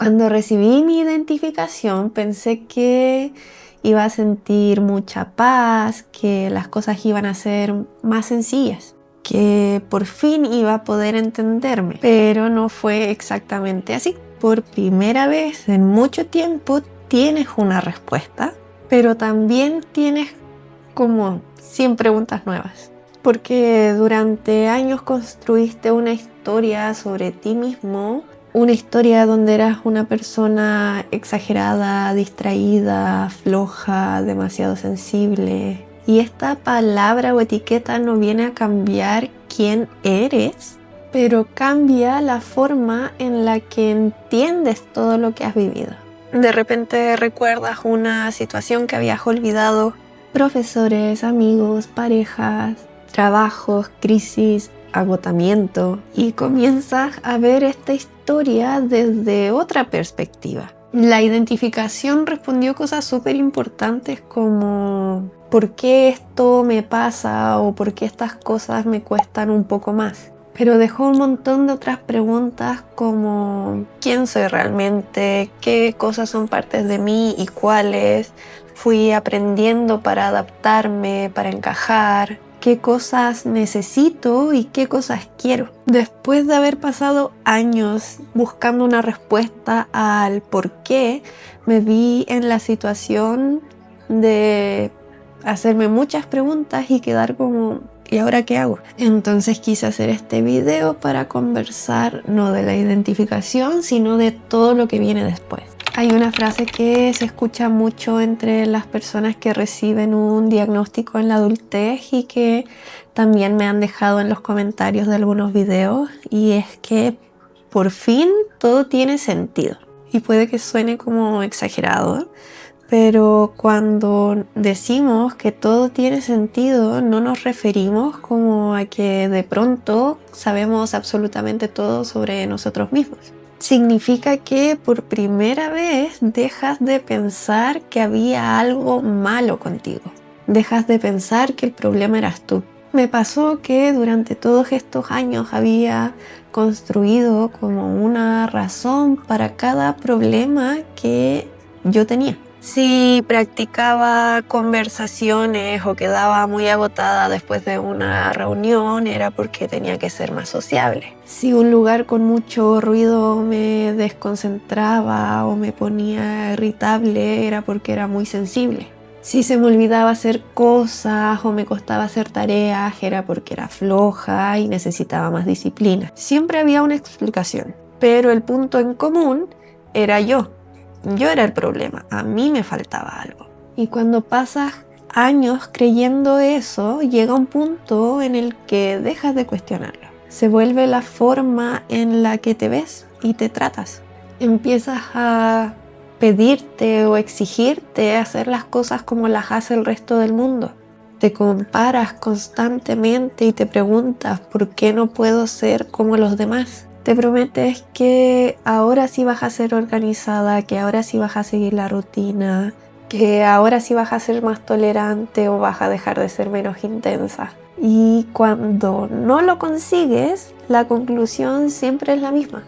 Cuando recibí mi identificación pensé que iba a sentir mucha paz, que las cosas iban a ser más sencillas, que por fin iba a poder entenderme, pero no fue exactamente así. Por primera vez en mucho tiempo tienes una respuesta, pero también tienes como 100 preguntas nuevas. Porque durante años construiste una historia sobre ti mismo, una historia donde eras una persona exagerada, distraída, floja, demasiado sensible. Y esta palabra o etiqueta no viene a cambiar quién eres, pero cambia la forma en la que entiendes todo lo que has vivido. De repente recuerdas una situación que habías olvidado, profesores, amigos, parejas, trabajos, crisis, agotamiento, y comienzas a ver esta historia desde otra perspectiva. La identificación respondió cosas súper importantes como ¿por qué esto me pasa? O ¿por qué estas cosas me cuestan un poco más? Pero dejó un montón de otras preguntas como ¿quién soy realmente? ¿Qué cosas son partes de mí y cuáles? Fui aprendiendo para adaptarme, para encajar. ¿Qué cosas necesito y qué cosas quiero? Después de haber pasado años buscando una respuesta al por qué, me vi en la situación de hacerme muchas preguntas y quedar como ¿y ahora qué hago? Entonces quise hacer este video para conversar no de la identificación, sino de todo lo que viene después. Hay una frase que se escucha mucho entre las personas que reciben un diagnóstico en la adultez y que también me han dejado en los comentarios de algunos videos, y es que por fin todo tiene sentido. Y puede que suene como exagerado, pero cuando decimos que todo tiene sentido, no nos referimos como a que de pronto sabemos absolutamente todo sobre nosotros mismos. Significa que por primera vez dejas de pensar que había algo malo contigo. Dejas de pensar que el problema eras tú. Me pasó que durante todos estos años había construido como una razón para cada problema que yo tenía. Si practicaba conversaciones o quedaba muy agotada después de una reunión, era porque tenía que ser más sociable. Si un lugar con mucho ruido me desconcentraba o me ponía irritable, era porque era muy sensible. Si se me olvidaba hacer cosas o me costaba hacer tareas, era porque era floja y necesitaba más disciplina. Siempre había una explicación, pero el punto en común era yo. Yo era el problema, a mí me faltaba algo. Y cuando pasas años creyendo eso, llega un punto en el que dejas de cuestionarlo. Se vuelve la forma en la que te ves y te tratas. Empiezas a pedirte o exigirte hacer las cosas como las hace el resto del mundo. Te comparas constantemente y te preguntas ¿por qué no puedo ser como los demás? Te prometes que ahora sí vas a ser organizada, que ahora sí vas a seguir la rutina, que ahora sí vas a ser más tolerante o vas a dejar de ser menos intensa. Y cuando no lo consigues, la conclusión siempre es la misma.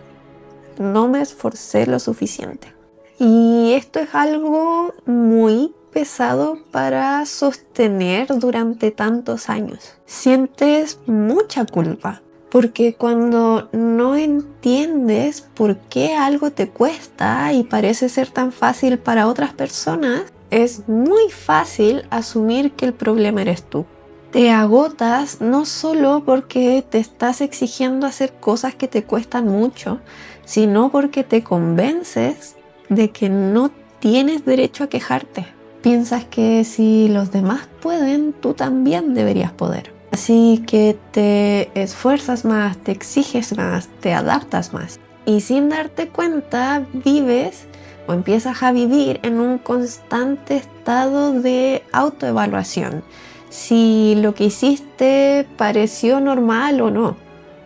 No me esforcé lo suficiente. Y esto es algo muy pesado para sostener durante tantos años. Sientes mucha culpa. Porque cuando no entiendes por qué algo te cuesta y parece ser tan fácil para otras personas, es muy fácil asumir que el problema eres tú. Te agotas no solo porque te estás exigiendo hacer cosas que te cuestan mucho, sino porque te convences de que no tienes derecho a quejarte. Piensas que si los demás pueden, tú también deberías poder. Así que te esfuerzas más, te exiges más, te adaptas más. Y sin darte cuenta, vives o empiezas a vivir en un constante estado de autoevaluación. Si lo que hiciste pareció normal o no.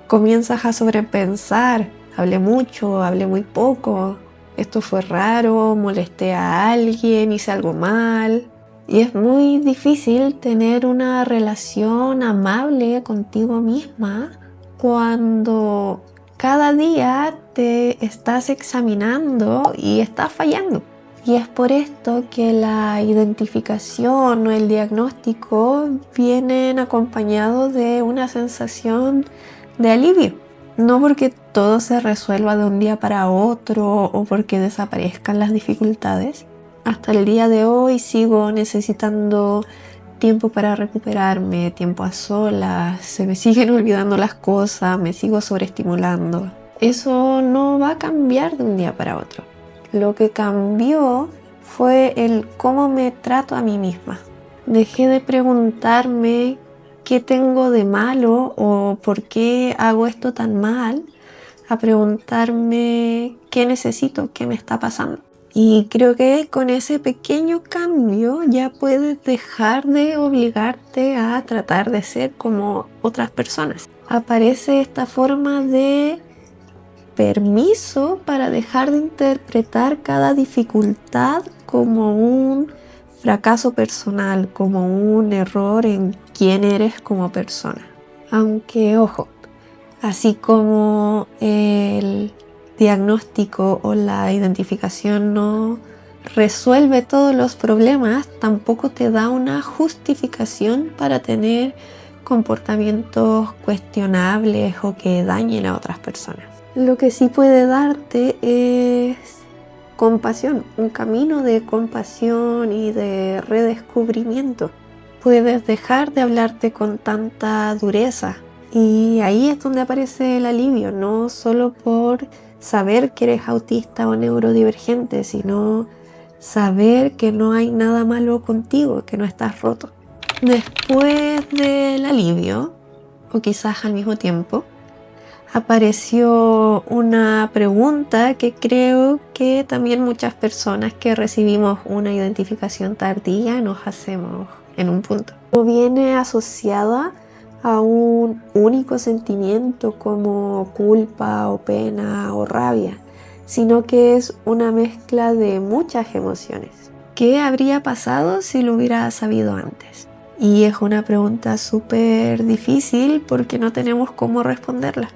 Comienzas a sobrepensar. Hablé mucho, hablé muy poco. Esto fue raro, molesté a alguien, hice algo mal. Y es muy difícil tener una relación amable contigo misma cuando cada día te estás examinando y estás fallando. Y es por esto que la identificación o el diagnóstico vienen acompañados de una sensación de alivio. No porque todo se resuelva de un día para otro o porque desaparezcan las dificultades. Hasta el día de hoy sigo necesitando tiempo para recuperarme, tiempo a solas, se me siguen olvidando las cosas, me sigo sobreestimulando. Eso no va a cambiar de un día para otro. Lo que cambió fue el cómo me trato a mí misma. Dejé de preguntarme qué tengo de malo o por qué hago esto tan mal, a preguntarme qué necesito, qué me está pasando. Y creo que con ese pequeño cambio ya puedes dejar de obligarte a tratar de ser como otras personas. Aparece esta forma de permiso para dejar de interpretar cada dificultad como un fracaso personal, como un error en quién eres como persona. Aunque, ojo, así como el diagnóstico o la identificación no resuelve todos los problemas, tampoco te da una justificación para tener comportamientos cuestionables o que dañen a otras personas. Lo que sí puede darte es compasión, un camino de compasión y de redescubrimiento. Puedes dejar de hablarte con tanta dureza y ahí es donde aparece el alivio, no solo por saber que eres autista o neurodivergente, sino saber que no hay nada malo contigo, que no estás roto. Después del alivio, o quizás al mismo tiempo, apareció una pregunta que creo que también muchas personas que recibimos una identificación tardía nos hacemos en un punto. No viene asociada a un único sentimiento como culpa o pena o rabia, sino que es una mezcla de muchas emociones. ¿Qué habría pasado si lo hubiera sabido antes? Y es una pregunta súper difícil porque no tenemos cómo responderla.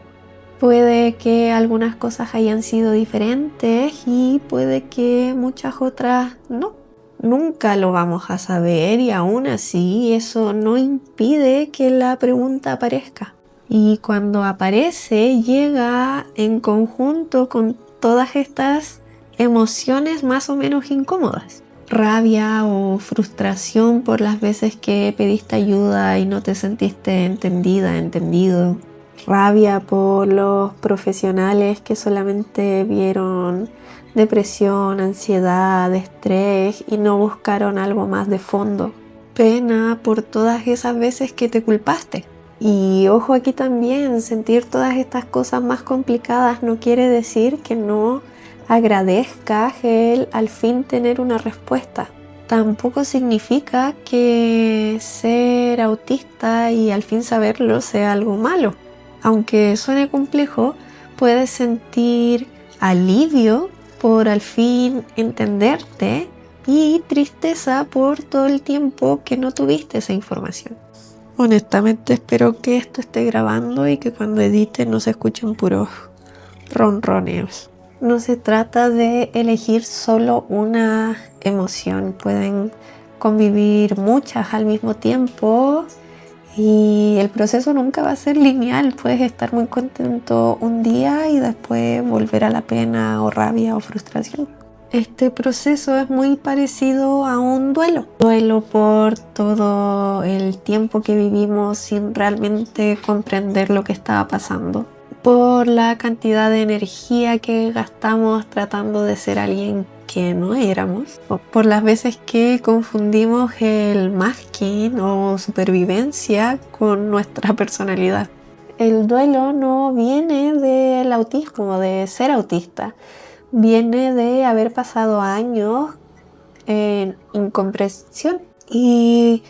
Puede que algunas cosas hayan sido diferentes y puede que muchas otras no. Nunca lo vamos a saber y aún así eso no impide que la pregunta aparezca. Y cuando aparece llega en conjunto con todas estas emociones más o menos incómodas. Rabia o frustración por las veces que pediste ayuda y no te sentiste entendida, entendido. Rabia por los profesionales que solamente vieron depresión, ansiedad, estrés y no buscaron algo más de fondo. Pena por todas esas veces que te culpaste. Y ojo aquí también, sentir todas estas cosas más complicadas no quiere decir que no agradezcas el al fin tener una respuesta. Tampoco significa que ser autista y al fin saberlo sea algo malo. Aunque suene complejo, puedes sentir alivio por al fin entenderte y tristeza por todo el tiempo que no tuviste esa información. Honestamente espero que esto esté grabando y que cuando edite no se escuchen puros ronroneos. No se trata de elegir solo una emoción, pueden convivir muchas al mismo tiempo y el proceso nunca va a ser lineal. Puedes estar muy contento un día y después volver a la pena o rabia o frustración. Este proceso es muy parecido a un duelo. Duelo por todo el tiempo que vivimos sin realmente comprender lo que estaba pasando. Por la cantidad de energía que gastamos tratando de ser alguien que no éramos. O por las veces que confundimos el masking o supervivencia con nuestra personalidad. El duelo no viene del autismo, de ser autista. Viene de haber pasado años en incomprensión y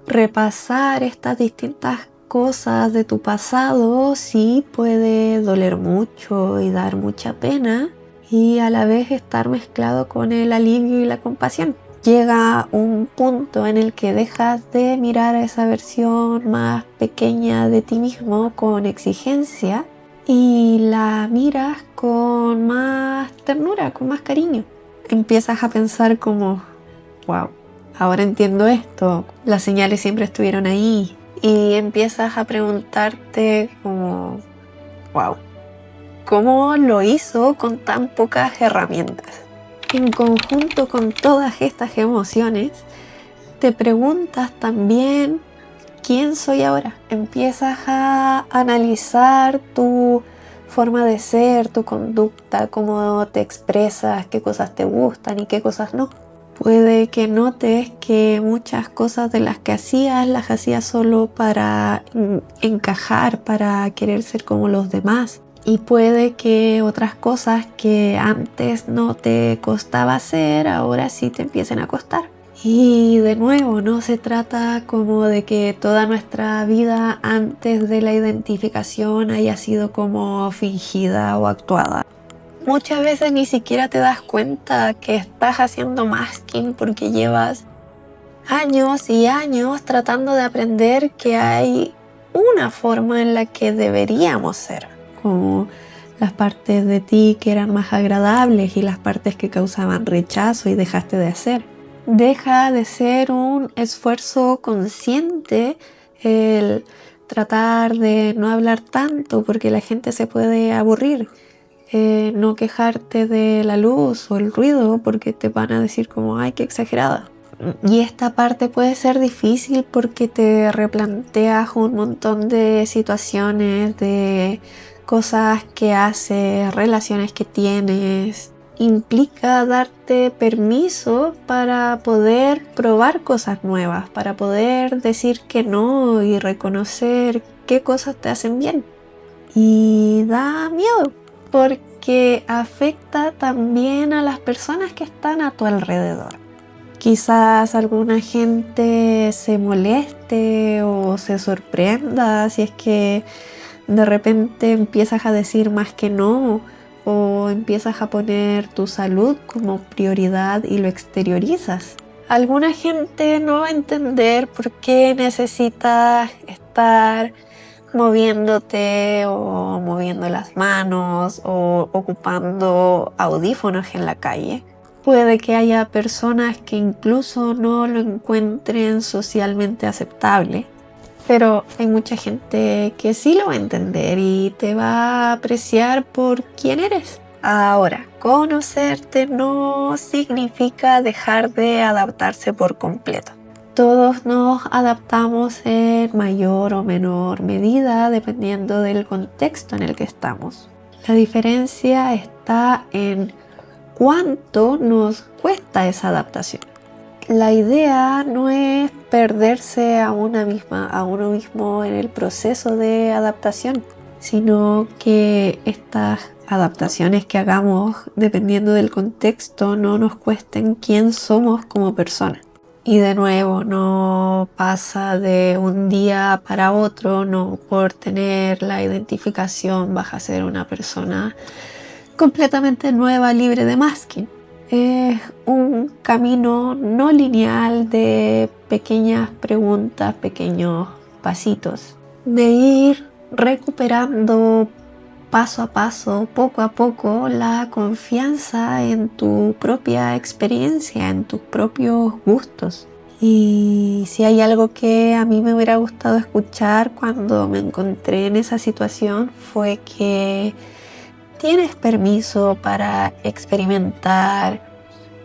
repasar estas distintas cosas de tu pasado sí puede doler mucho y dar mucha pena y a la vez estar mezclado con el alivio y la compasión. Llega un punto en el que dejas de mirar a esa versión más pequeña de ti mismo con exigencia y la miras con ahora con más cariño. Empiezas a pensar como, wow, ahora entiendo esto, las señales siempre estuvieron ahí. Y empiezas a preguntarte como, wow, ¿cómo lo hizo con tan pocas herramientas? En conjunto con todas estas emociones, te preguntas también quién soy ahora. Empiezas a analizar tu forma de ser, tu conducta, cómo te expresas, qué cosas te gustan y qué cosas no. Puede que notes que muchas cosas de las que hacías las hacías solo para encajar, para querer ser como los demás. Y puede que otras cosas que antes no te costaba hacer, ahora sí te empiecen a costar. Y de nuevo, no se trata como de que toda nuestra vida antes de la identificación haya sido como fingida o actuada. Muchas veces ni siquiera te das cuenta que estás haciendo masking porque llevas años y años tratando de aprender que hay una forma en la que deberíamos ser. Como las partes de ti que eran más agradables y las partes que causaban rechazo y dejaste de hacer. Deja de ser un esfuerzo consciente el tratar de no hablar tanto porque la gente se puede aburrir. No quejarte de la luz o el ruido porque te van a decir como ay, qué exagerada. Y esta parte puede ser difícil porque te replanteas un montón de situaciones, de cosas que haces, relaciones que tienes. Implica darte permiso para poder probar cosas nuevas, para poder decir que no y reconocer qué cosas te hacen bien. Y da miedo porque afecta también a las personas que están a tu alrededor. Quizás alguna gente se moleste o se sorprenda si es que de repente empiezas a decir más que no o empiezas a poner tu salud como prioridad y lo exteriorizas. Alguna gente no va a entender por qué necesitas estar moviéndote o moviendo las manos o ocupando audífonos en la calle. Puede que haya personas que incluso no lo encuentren socialmente aceptable, pero hay mucha gente que sí lo va a entender y te va a apreciar por quién eres. Ahora, conocerte no significa dejar de adaptarse por completo. Todos nos adaptamos en mayor o menor medida dependiendo del contexto en el que estamos. La diferencia está en cuánto nos cuesta esa adaptación. La idea no es perderse a uno mismo en el proceso de adaptación, sino que estas adaptaciones que hagamos dependiendo del contexto no nos cuesten quién somos como personas. Y de nuevo, no pasa de un día para otro, no por tener la identificación vas a ser una persona completamente nueva, libre de masking. Es un camino no lineal de pequeñas preguntas, pequeños pasitos, de ir recuperando paso a paso, poco a poco, la confianza en tu propia experiencia, en tus propios gustos. Y si hay algo que a mí me hubiera gustado escuchar cuando me encontré en esa situación fue que tienes permiso para experimentar,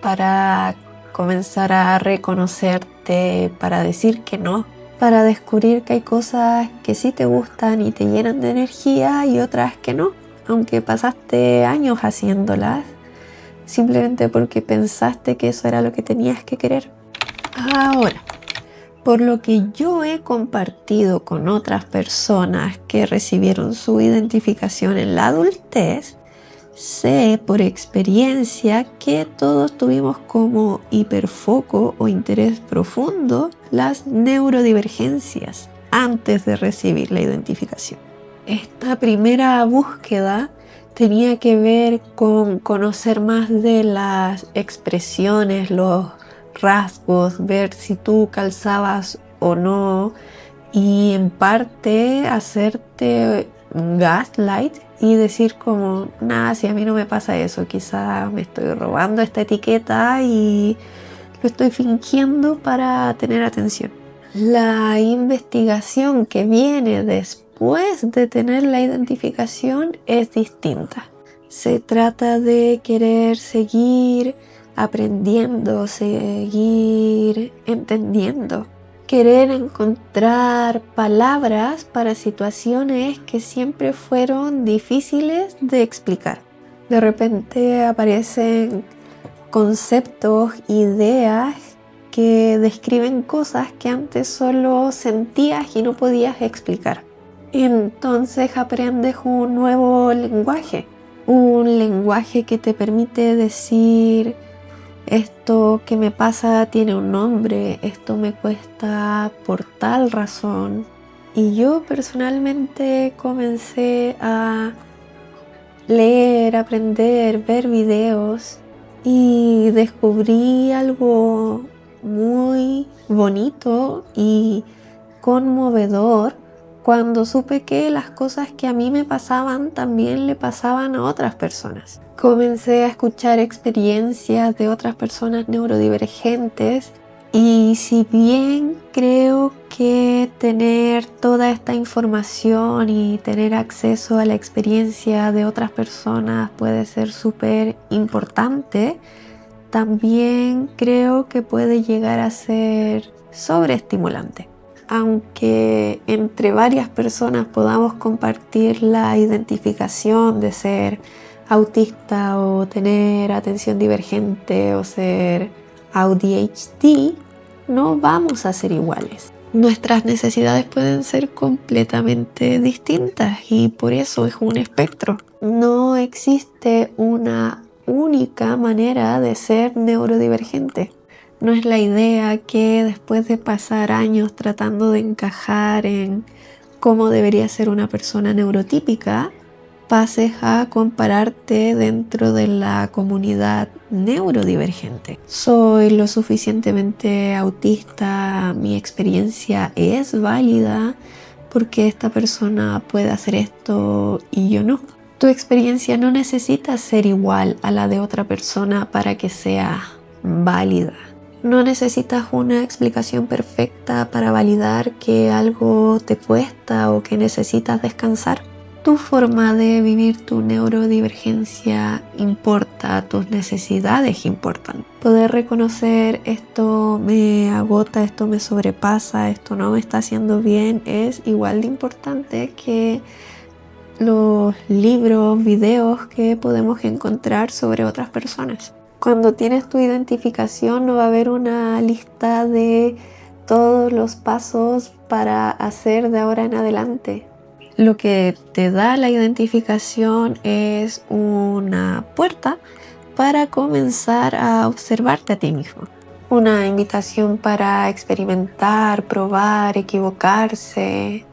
para comenzar a reconocerte, para decir que no, para descubrir que hay cosas que sí te gustan y te llenan de energía y otras que no, aunque pasaste años haciéndolas, simplemente porque pensaste que eso era lo que tenías que querer. Ahora, por lo que yo he compartido con otras personas que recibieron su identificación en la adultez, sé por experiencia que todos tuvimos como hiperfoco o interés profundo las neurodivergencias antes de recibir la identificación. Esta primera búsqueda tenía que ver con conocer más de las expresiones, los rasgos, ver si tú calzabas o no y en parte hacerte gaslight y decir como, nada, si a mí no me pasa eso, quizá me estoy robando esta etiqueta y lo estoy fingiendo para tener atención. La investigación que viene después de tener la identificación es distinta. Se trata de querer seguir aprendiendo, seguir entendiendo, querer encontrar palabras para situaciones que siempre fueron difíciles de explicar. De repente aparecen conceptos, ideas que describen cosas que antes solo sentías y no podías explicar. Entonces aprendes un nuevo lenguaje, un lenguaje que te permite decir: esto que me pasa tiene un nombre, esto me cuesta por tal razón. Y yo personalmente comencé a leer, aprender, ver videos y descubrí algo muy bonito y conmovedor cuando supe que las cosas que a mí me pasaban también le pasaban a otras personas. Comencé a escuchar experiencias de otras personas neurodivergentes y si bien creo que tener toda esta información y tener acceso a la experiencia de otras personas puede ser súper importante, también creo que puede llegar a ser sobreestimulante. Aunque entre varias personas podamos compartir la identificación de ser autista o tener atención divergente o ser ADHD, no vamos a ser iguales. Nuestras necesidades pueden ser completamente distintas y por eso es un espectro. No existe una única manera de ser neurodivergente. No es la idea que después de pasar años tratando de encajar en cómo debería ser una persona neurotípica, pases a compararte dentro de la comunidad neurodivergente. Soy lo suficientemente autista, mi experiencia es válida porque esta persona puede hacer esto y yo no. Tu experiencia no necesita ser igual a la de otra persona para que sea válida. No necesitas una explicación perfecta para validar que algo te cuesta o que necesitas descansar. Tu forma de vivir tu neurodivergencia importa, tus necesidades importan. Poder reconocer esto me agota, esto me sobrepasa, esto no me está haciendo bien es igual de importante que los libros, videos que podemos encontrar sobre otras personas. Cuando tienes tu identificación no va a haber una lista de todos los pasos para hacer de ahora en adelante. Lo que te da la identificación es una puerta para comenzar a observarte a ti mismo. Una invitación para experimentar, probar, equivocarse.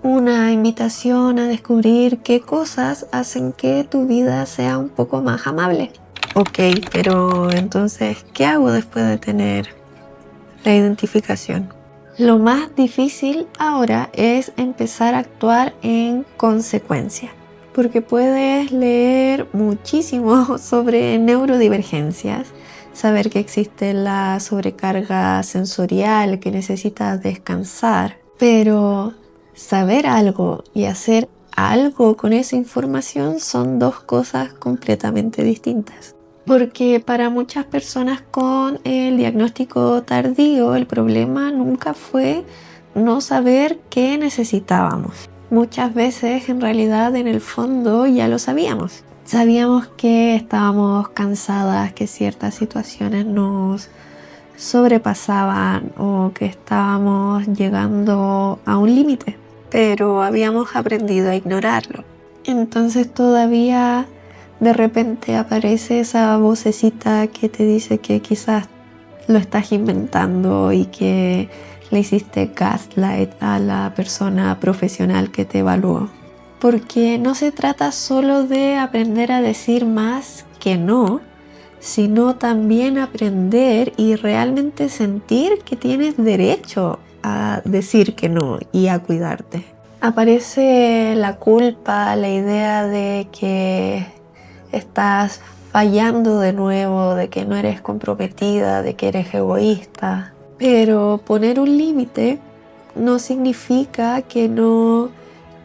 Una invitación a descubrir qué cosas hacen que tu vida sea un poco más amable. Ok, pero entonces, ¿qué hago después de tener la identificación? Lo más difícil ahora es empezar a actuar en consecuencia, porque puedes leer muchísimo sobre neurodivergencias, saber que existe la sobrecarga sensorial, que necesitas descansar, pero saber algo y hacer algo con esa información son dos cosas completamente distintas. Porque para muchas personas con el diagnóstico tardío el problema nunca fue no saber qué necesitábamos. Muchas veces en realidad en el fondo ya lo sabíamos. Sabíamos que estábamos cansadas, que ciertas situaciones nos sobrepasaban o que estábamos llegando a un límite, pero habíamos aprendido a ignorarlo. Entonces todavía de repente aparece esa vocecita que te dice que quizás lo estás inventando y que le hiciste gaslight a la persona profesional que te evaluó. Porque no se trata solo de aprender a decir más que no, sino también aprender y realmente sentir que tienes derecho a decir que no y a cuidarte. Aparece la culpa, la idea de que estás fallando de nuevo, de que no eres comprometida, de que eres egoísta. Pero poner un límite no significa que no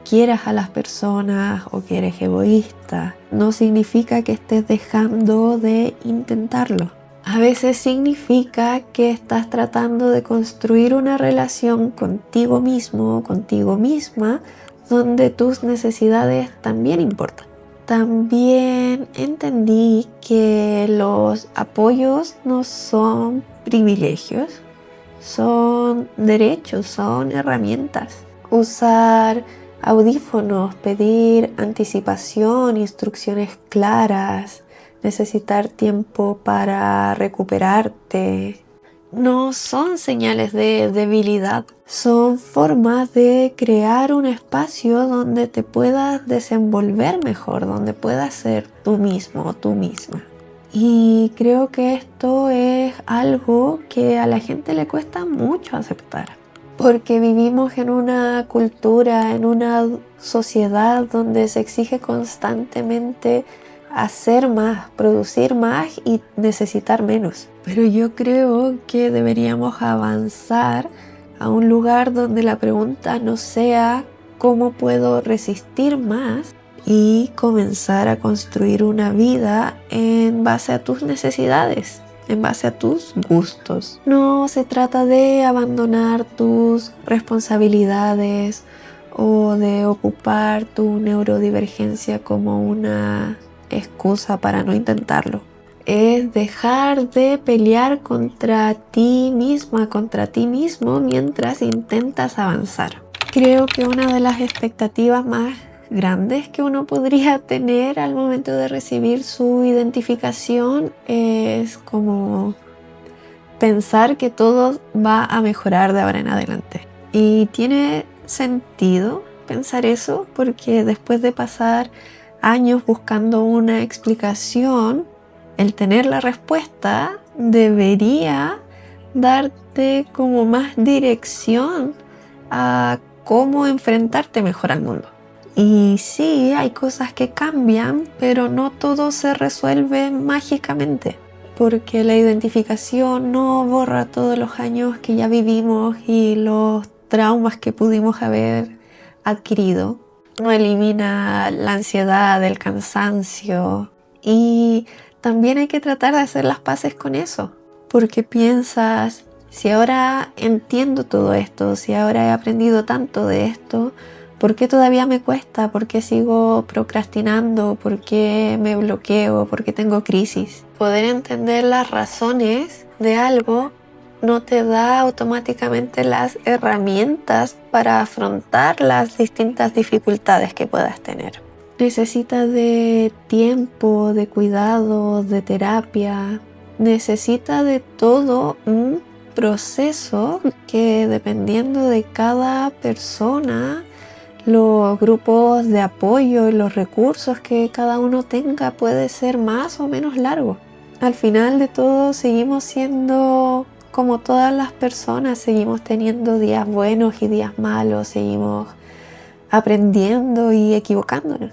quieras a las personas o que eres egoísta. No significa que estés dejando de intentarlo. A veces significa que estás tratando de construir una relación contigo mismo, contigo misma, donde tus necesidades también importan. También entendí que los apoyos no son privilegios, son derechos, son herramientas. Usar audífonos, pedir anticipación, instrucciones claras, necesitar tiempo para recuperarte, no son señales de debilidad, son formas de crear un espacio donde te puedas desenvolver mejor, donde puedas ser tú mismo o tú misma. Y creo que esto es algo que a la gente le cuesta mucho aceptar, porque vivimos en una cultura, en una sociedad donde se exige constantemente hacer más, producir más y necesitar menos. Pero yo creo que deberíamos avanzar a un lugar donde la pregunta no sea ¿cómo puedo resistir más? Y comenzar a construir una vida en base a tus necesidades, en base a tus gustos. No se trata de abandonar tus responsabilidades o de ocupar tu neurodivergencia como una excusa para no intentarlo. Es dejar de pelear contra ti misma, contra ti mismo mientras intentas avanzar. Creo que una de las expectativas más grandes que uno podría tener al momento de recibir su identificación es como pensar que todo va a mejorar de ahora en adelante. Y tiene sentido pensar eso porque después de pasar años buscando una explicación, el tener la respuesta debería darte como más dirección a cómo enfrentarte mejor al mundo. Y sí, hay cosas que cambian, pero no todo se resuelve mágicamente, porque la identificación no borra todos los años que ya vivimos y los traumas que pudimos haber adquirido. No elimina la ansiedad, el cansancio, y también hay que tratar de hacer las paces con eso, porque piensas, si ahora entiendo todo esto, si ahora he aprendido tanto de esto, ¿por qué todavía me cuesta? ¿Por qué sigo procrastinando? ¿Por qué me bloqueo? ¿Por qué tengo crisis? Poder entender las razones de algo no te da automáticamente las herramientas para afrontar las distintas dificultades que puedas tener. Necesita de tiempo, de cuidado, de terapia. Necesita de todo un proceso que, dependiendo de cada persona, los grupos de apoyo y los recursos que cada uno tenga, puede ser más o menos largo. Al final de todo seguimos siendo como todas las personas, seguimos teniendo días buenos y días malos, seguimos aprendiendo y equivocándonos.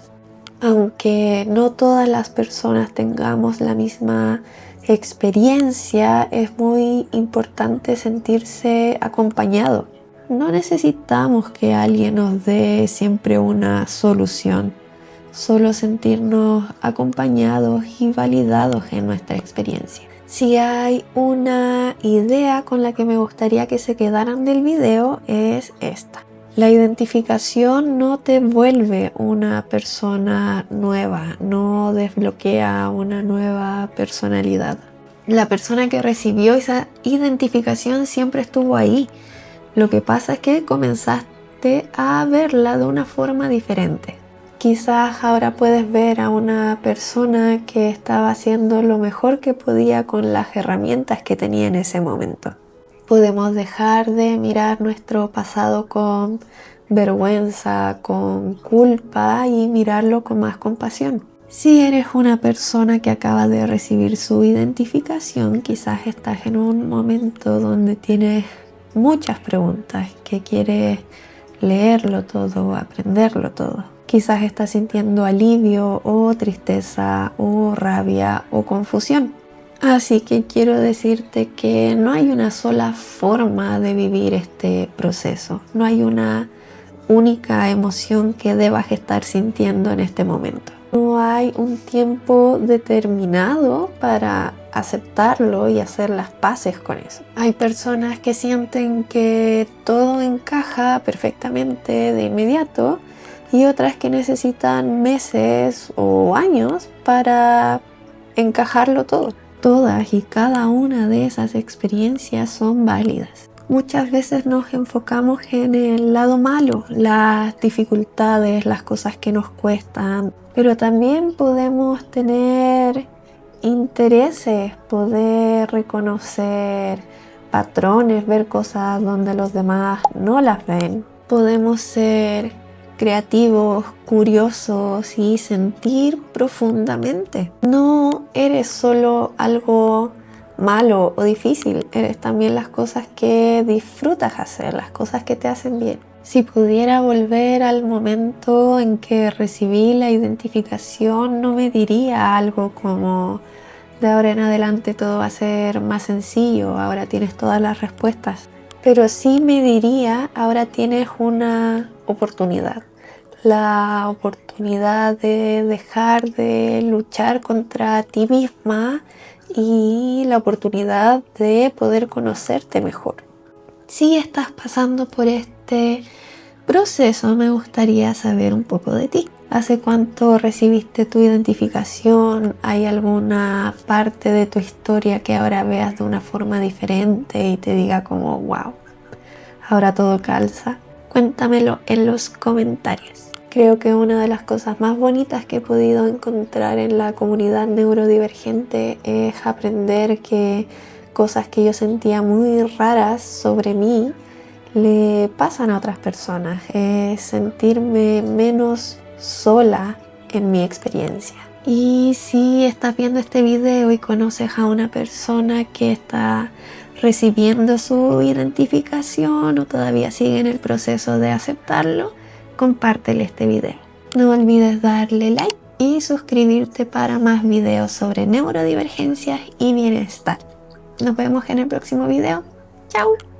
Aunque no todas las personas tengamos la misma experiencia, es muy importante sentirse acompañado. No necesitamos que alguien nos dé siempre una solución, solo sentirnos acompañados y validados en nuestra experiencia. Si hay una idea con la que me gustaría que se quedaran del video, es esta. La identificación no te vuelve una persona nueva, no desbloquea una nueva personalidad. La persona que recibió esa identificación siempre estuvo ahí. Lo que pasa es que comenzaste a verla de una forma diferente. Quizás ahora puedes ver a una persona que estaba haciendo lo mejor que podía con las herramientas que tenía en ese momento. Podemos dejar de mirar nuestro pasado con vergüenza, con culpa y mirarlo con más compasión. Si eres una persona que acaba de recibir su identificación, quizás estás en un momento donde tienes muchas preguntas, que quieres leerlo todo, aprenderlo todo. Quizás estás sintiendo alivio o tristeza o rabia o confusión. Así que quiero decirte que no hay una sola forma de vivir este proceso. No hay una única emoción que debas estar sintiendo en este momento. No hay un tiempo determinado para aceptarlo y hacer las paces con eso. Hay personas que sienten que todo encaja perfectamente de inmediato y otras que necesitan meses o años para encajarlo todo. Todas y cada una de esas experiencias son válidas. Muchas veces nos enfocamos en el lado malo, las dificultades, las cosas que nos cuestan, pero también podemos tener intereses, poder reconocer patrones, ver cosas donde los demás no las ven. Podemos ser creativos, curiosos y sentir profundamente. No eres solo algo malo o difícil, eres también las cosas que disfrutas hacer, las cosas que te hacen bien. Si pudiera volver al momento en que recibí la identificación, no me diría algo como: de ahora en adelante todo va a ser más sencillo, ahora tienes todas las respuestas. Pero sí me diría: ahora tienes una oportunidad. La oportunidad de dejar de luchar contra ti misma y la oportunidad de poder conocerte mejor. Si estás pasando por este proceso, me gustaría saber un poco de ti. ¿Hace cuánto recibiste tu identificación? ¿Hay alguna parte de tu historia que ahora veas de una forma diferente y te diga como wow, ahora todo calza? Cuéntamelo en los comentarios. Creo que una de las cosas más bonitas que he podido encontrar en la comunidad neurodivergente es aprender que cosas que yo sentía muy raras sobre mí le pasan a otras personas. Es sentirme menos sola en mi experiencia. Y si estás viendo este video y conoces a una persona que está recibiendo su identificación o todavía sigue en el proceso de aceptarlo, compártele este video. No olvides darle like y suscribirte para más videos sobre neurodivergencias y bienestar. Nos vemos en el próximo video. ¡Chao!